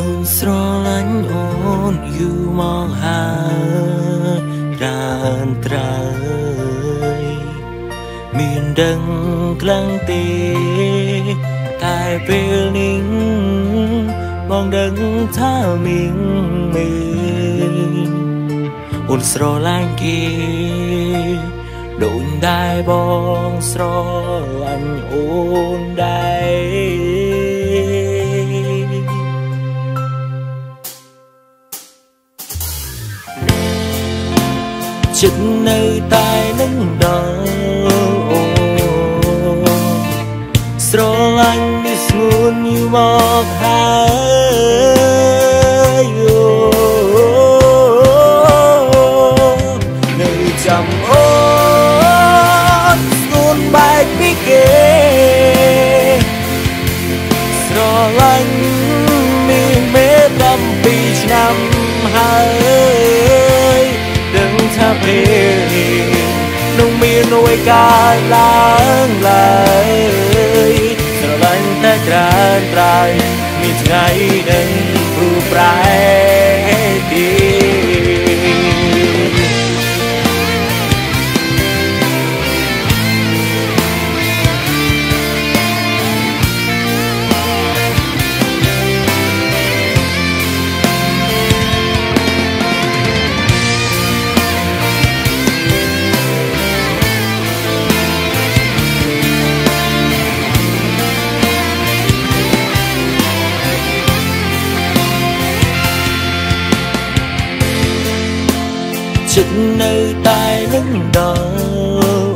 នស្រឡាញ់អូនយូរមកហើយរានត្រើយមានដឹងខ្លាំងទេតែពេលនេះបងដឹងថាមានអូនស្រឡាញ់គេដូចដែរបងស្រឡាញ់អូនដែរចិត្តនៅតែនឹងដល់អូស្រឡាញ់នេះស្ងួនយូរមកហើយនៅចាំអូនស្ងួនបែកពីគេស្រឡាញ់មានមេ7ឆ្នាំហើយដឹងថាពេលនេះនឹងមានអ្វីកើតឡើងឡើយស្រឡាញ់តែក្រានត្រៃមានថ្ងៃនឹងព្រោះប្រែទីចិត្តនៅតែនឹងដល់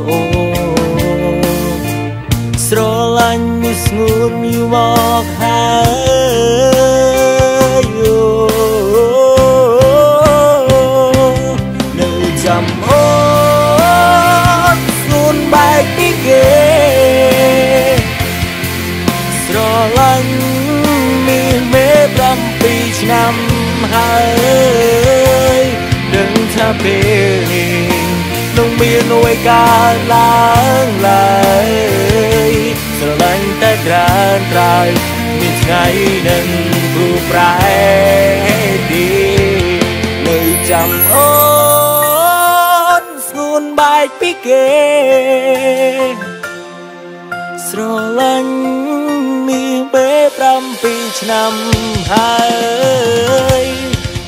អូស្រឡាញ់នេះស្ងួនយូរមកហើយនៅចាំអូនស្ងួនបែកពីគេស្រឡាញ់មានមេ7ឆ្នាំហើយដឹងថាពេលនេះនឹងមានអ្វីកើតឡើងឡើយស្រឡាញ់តែក្រានត្រៃមានថ្ងៃនឹងព្រោះប្រែទីនៅចាំអូនស្ងួនបែកពីគេស្រឡាញ់មាន7ឆ្នាំហើយ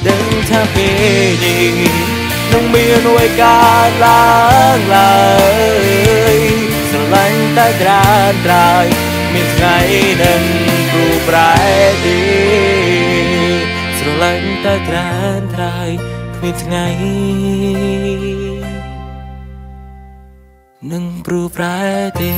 ដឹងថាពេលនេះនឹងមានអ្វីកើតឡើងឡើយស្រឡាញ់តែក្រានត្រៃមានថ្ងៃនឹងព្រោះប្រែទីស្រឡាញ់តែក្រានត្រៃគ្មានថ្ងៃនឹងព្រោះប្រែទី